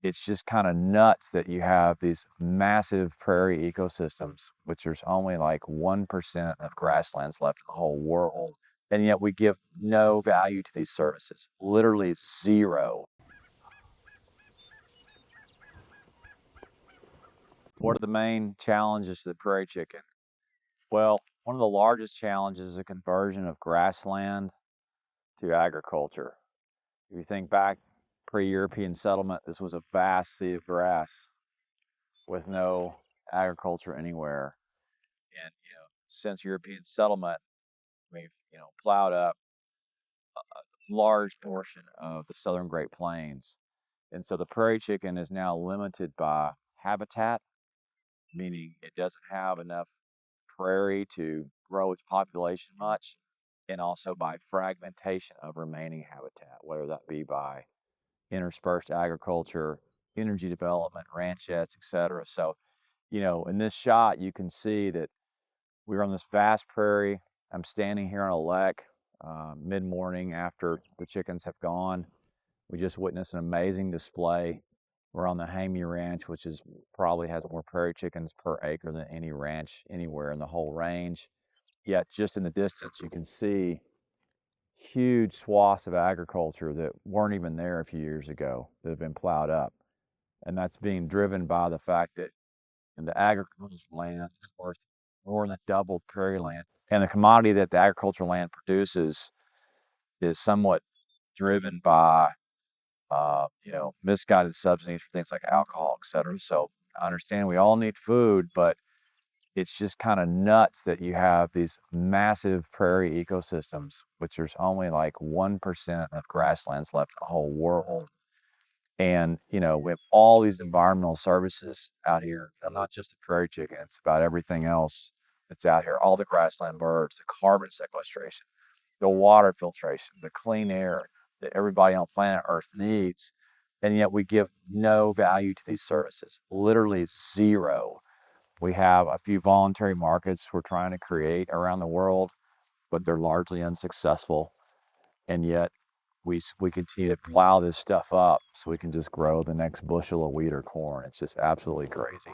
it's just kind of nuts that you have these massive prairie ecosystems, which there's only like 1% of grasslands left in the whole world. And yet we give no value to these services, literally zero. What are the main challenges to the prairie chicken? Well, one of the largest challenges is the conversion of grassland to agriculture. If you think back pre-European settlement, this was a vast sea of grass with no agriculture anywhere. And since European settlement, we've plowed up a large portion of the southern Great Plains. And so the prairie chicken is now limited by habitat, meaning it doesn't have enough prairie to grow its population much, and also by fragmentation of remaining habitat, whether that be by interspersed agriculture, energy development, ranchettes, etc. So, in this shot, you can see that we're on this vast prairie. I'm standing here on a lek mid-morning after the chickens have gone. We just witnessed an amazing display. We're on the Hamey Ranch, which is probably has more prairie chickens per acre than any ranch anywhere in the whole range. Yet just in the distance, you can see huge swaths of agriculture that weren't even there a few years ago that have been plowed up. And that's being driven by the fact that the agricultural land is worth more than double prairie land. And the commodity that the agricultural land produces is somewhat driven by, misguided subsidies for things like alcohol, et cetera. So I understand we all need food, but it's just kind of nuts that you have these massive prairie ecosystems, which there's only like 1% of grasslands left in the whole world. And, we have all these environmental services out here, and not just the prairie chicken, it's about everything else that's out here, all the grassland birds, the carbon sequestration, the water filtration, the clean air that everybody on planet Earth needs. And yet we give no value to these services, literally zero. We have a few voluntary markets we're trying to create around the world, but they're largely unsuccessful. And yet we continue to plow this stuff up so we can just grow the next bushel of wheat or corn. It's just absolutely crazy.